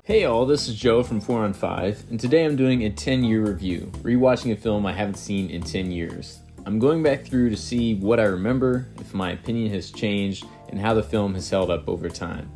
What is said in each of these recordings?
Hey all, this is Joe from 4 on 5, and today I'm doing a 10-year review, rewatching a film I haven't seen in 10 years. I'm going back through to see what I remember, if my opinion has changed, and how the film has held up over time.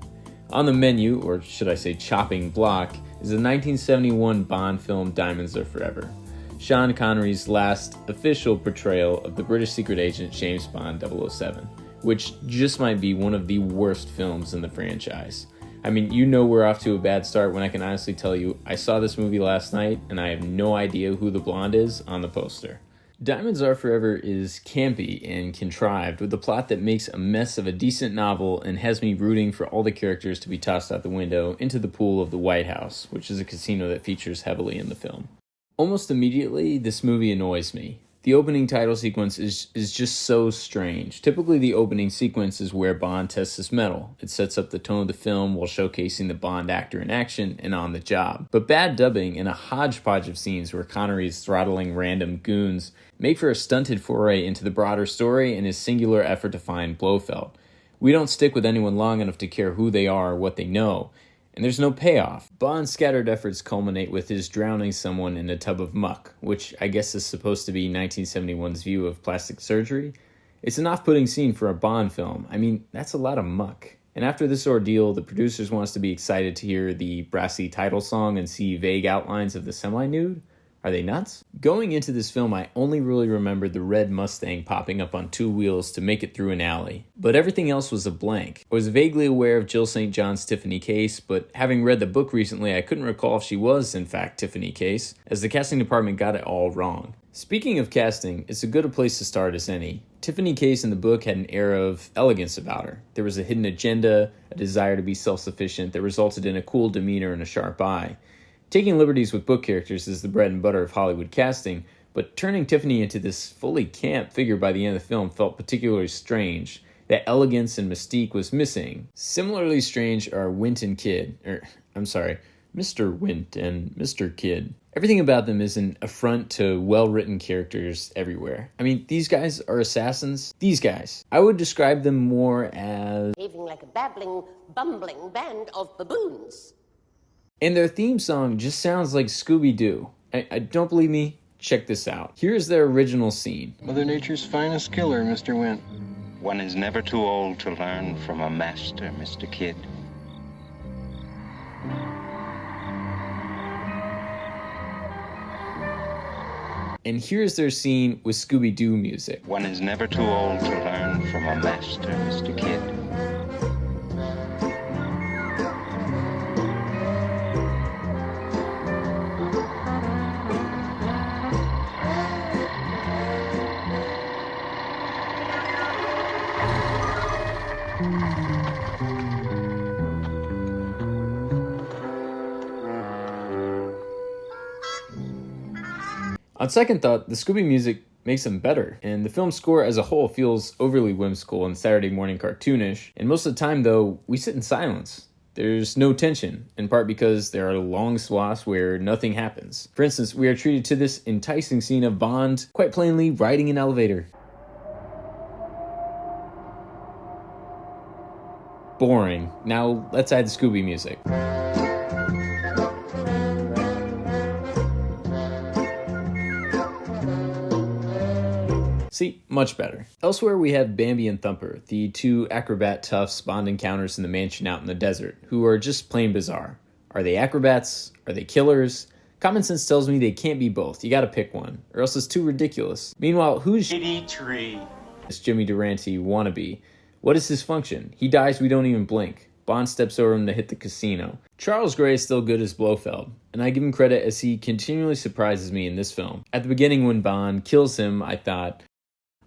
On the menu, or should I say chopping block, is the 1971 Bond film Diamonds Are Forever, Sean Connery's last official portrayal of the British secret agent James Bond 007, which just might be one of the worst films in the franchise. I mean, you know we're off to a bad start when I can honestly tell you I saw this movie last night and I have no idea who the blonde is on the poster. Diamonds Are Forever is campy and contrived with a plot that makes a mess of a decent novel and has me rooting for all the characters to be tossed out the window into the pool of the White House, which is a casino that features heavily in the film. Almost immediately, this movie annoys me. The opening title sequence is just so strange. Typically, the opening sequence is where Bond tests his mettle. It sets up the tone of the film while showcasing the Bond actor in action and on the job. But bad dubbing and a hodgepodge of scenes where Connery is throttling random goons make for a stunted foray into the broader story and his singular effort to find Blofeld. We don't stick with anyone long enough to care who they are or what they know. And there's no payoff. Bond's scattered efforts culminate with his drowning someone in a tub of muck, which I guess is supposed to be 1971's view of plastic surgery. It's an off-putting scene for a Bond film. I mean, that's a lot of muck. And after this ordeal, the producers want us to be excited to hear the brassy title song and see vague outlines of the semi-nude? Are they nuts? Going into this film, I only really remembered the red Mustang popping up on two wheels to make it through an alley. But everything else was a blank. I was vaguely aware of Jill St. John's Tiffany Case, but having read the book recently, I couldn't recall if she was, in fact, Tiffany Case, as the casting department got it all wrong. Speaking of casting, it's as good a place to start as any. Tiffany Case in the book had an air of elegance about her. There was a hidden agenda, a desire to be self-sufficient that resulted in a cool demeanor and a sharp eye. Taking liberties with book characters is the bread and butter of Hollywood casting, but turning Tiffany into this fully camp figure by the end of the film felt particularly strange. That elegance and mystique was missing. Similarly strange are Wint and Kidd, Mr. Wint and Mr. Kidd. Everything about them is an affront to well-written characters everywhere. I mean, these guys are assassins. These guys. I would describe them more as behaving like a babbling, bumbling band of baboons. And their theme song just sounds like Scooby-Doo. I don't believe me? Check this out. Here's their original scene. Mother Nature's finest killer, Mr. Wint. One is never too old to learn from a master, Mr. Kidd. And here's their scene with Scooby-Doo music. One is never too old to learn from a master, Mr. Kidd. On second thought, the Scooby music makes them better, and the film's score as a whole feels overly whimsical and Saturday morning cartoonish, and most of the time, though, we sit in silence. There's no tension, in part because there are long swaths where nothing happens. For instance, we are treated to this enticing scene of Bond, quite plainly, riding an elevator. Boring. Now, let's add the Scooby music. See, much better. Elsewhere we have Bambi and Thumper, the two acrobat toughs Bond encounters in the mansion out in the desert, who are just plain bizarre. Are they acrobats? Are they killers? Common sense tells me they can't be both. You gotta pick one, or else it's too ridiculous. Meanwhile, who's this Jimmy Durante wannabe? What is his function? He dies, we don't even blink. Bond steps over him to hit the casino. Charles Gray is still good as Blofeld, and I give him credit as he continually surprises me in this film. At the beginning when Bond kills him, I thought,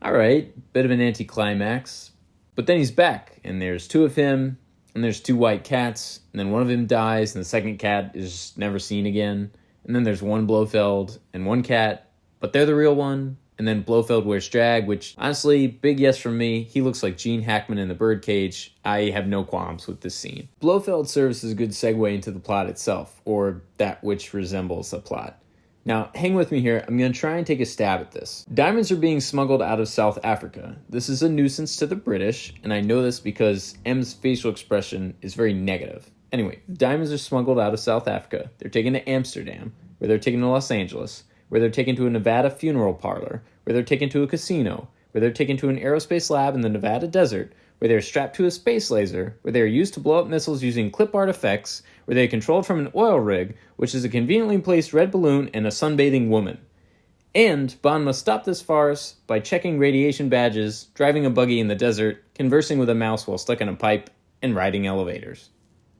alright, bit of an anticlimax. But then he's back, and there's two of him, and there's two white cats, and then one of them dies, and the second cat is never seen again. And then there's one Blofeld and one cat, but they're the real one. And then Blofeld wears drag, which, honestly, big yes from me. He looks like Gene Hackman in the Birdcage. I have no qualms with this scene. Blofeld serves as a good segue into the plot itself, or that which resembles a plot. Now, hang with me here. I'm going to try and take a stab at this. Diamonds are being smuggled out of South Africa. This is a nuisance to the British, and I know this because M's facial expression is very negative. Anyway, diamonds are smuggled out of South Africa. They're taken to Amsterdam, where they're taken to Los Angeles, where they're taken to a Nevada funeral parlor, where they're taken to a casino, where they're taken to an aerospace lab in the Nevada desert, where they are strapped to a space laser, where they are used to blow up missiles using clip art effects, where they are controlled from an oil rig, which is a conveniently placed red balloon and a sunbathing woman. And Bond must stop this farce by checking radiation badges, driving a buggy in the desert, conversing with a mouse while stuck in a pipe, and riding elevators.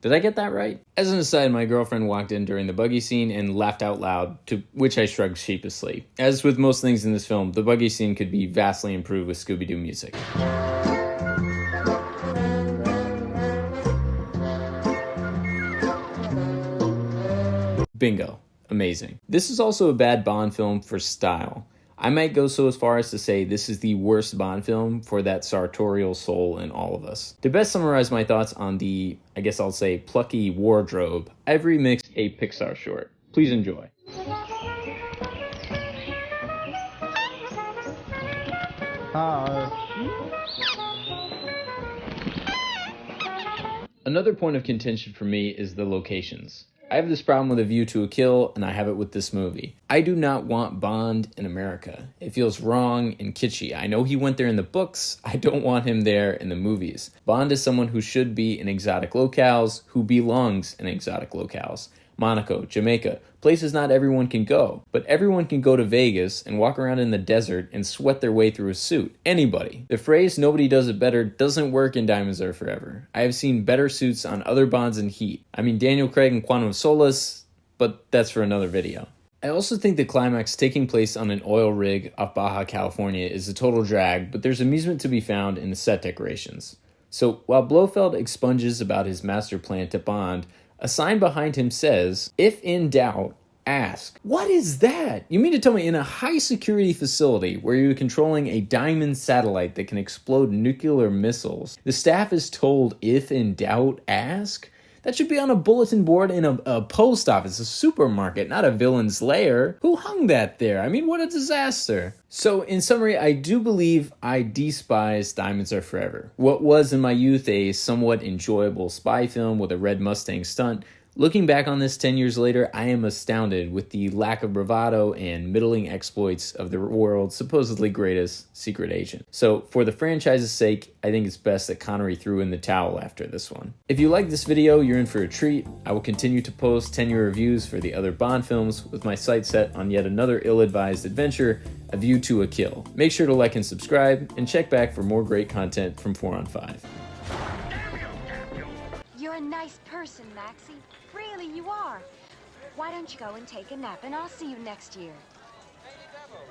Did I get that right? As an aside, my girlfriend walked in during the buggy scene and laughed out loud, to which I shrugged sheepishly. As with most things in this film, the buggy scene could be vastly improved with Scooby-Doo music. Bingo. Amazing. This is also a bad Bond film for style. I might go so as far as to say this is the worst Bond film for that sartorial soul in all of us. To best summarize my thoughts on the, I guess I'll say, plucky wardrobe, I've remixed a Pixar short. Please enjoy. Another point of contention for me is the locations. I have this problem with A View to a Kill, and I have it with this movie. I do not want Bond in America. It feels wrong and kitschy. I know he went there in the books. I don't want him there in the movies. Bond is someone who should be in exotic locales, who belongs in exotic locales. Monaco, Jamaica, places not everyone can go, but everyone can go to Vegas and walk around in the desert and sweat their way through a suit. Anybody. The phrase "nobody does it better" doesn't work in Diamonds Are Forever. I have seen better suits on other Bonds in Heat. I mean Daniel Craig in Quantum of Solace, but that's for another video. I also think the climax taking place on an oil rig off Baja California is a total drag, but there's amusement to be found in the set decorations. So while Blofeld expunges about his master plan to Bond, a sign behind him says, "If in doubt, ask." What is that? You mean to tell me in a high security facility where you're controlling a diamond satellite that can explode nuclear missiles, the staff is told, "If in doubt, ask"? That should be on a bulletin board in a post office, a supermarket, not a villain's lair. Who hung that there? I mean, what a disaster. So, in summary, I do believe I despise Diamonds Are Forever. What was in my youth a somewhat enjoyable spy film with a red Mustang stunt, looking back on this 10 years later, I am astounded with the lack of bravado and middling exploits of the world's supposedly greatest secret agent. So, for the franchise's sake, I think it's best that Connery threw in the towel after this one. If you like this video, you're in for a treat. I will continue to post 10-year reviews for the other Bond films with my sights set on yet another ill-advised adventure, A View to a Kill. Make sure to like and subscribe, and check back for more great content from 4 on 5. You're a nice person, Maxie. Really, you are. Why don't you go and take a nap, and I'll see you next year.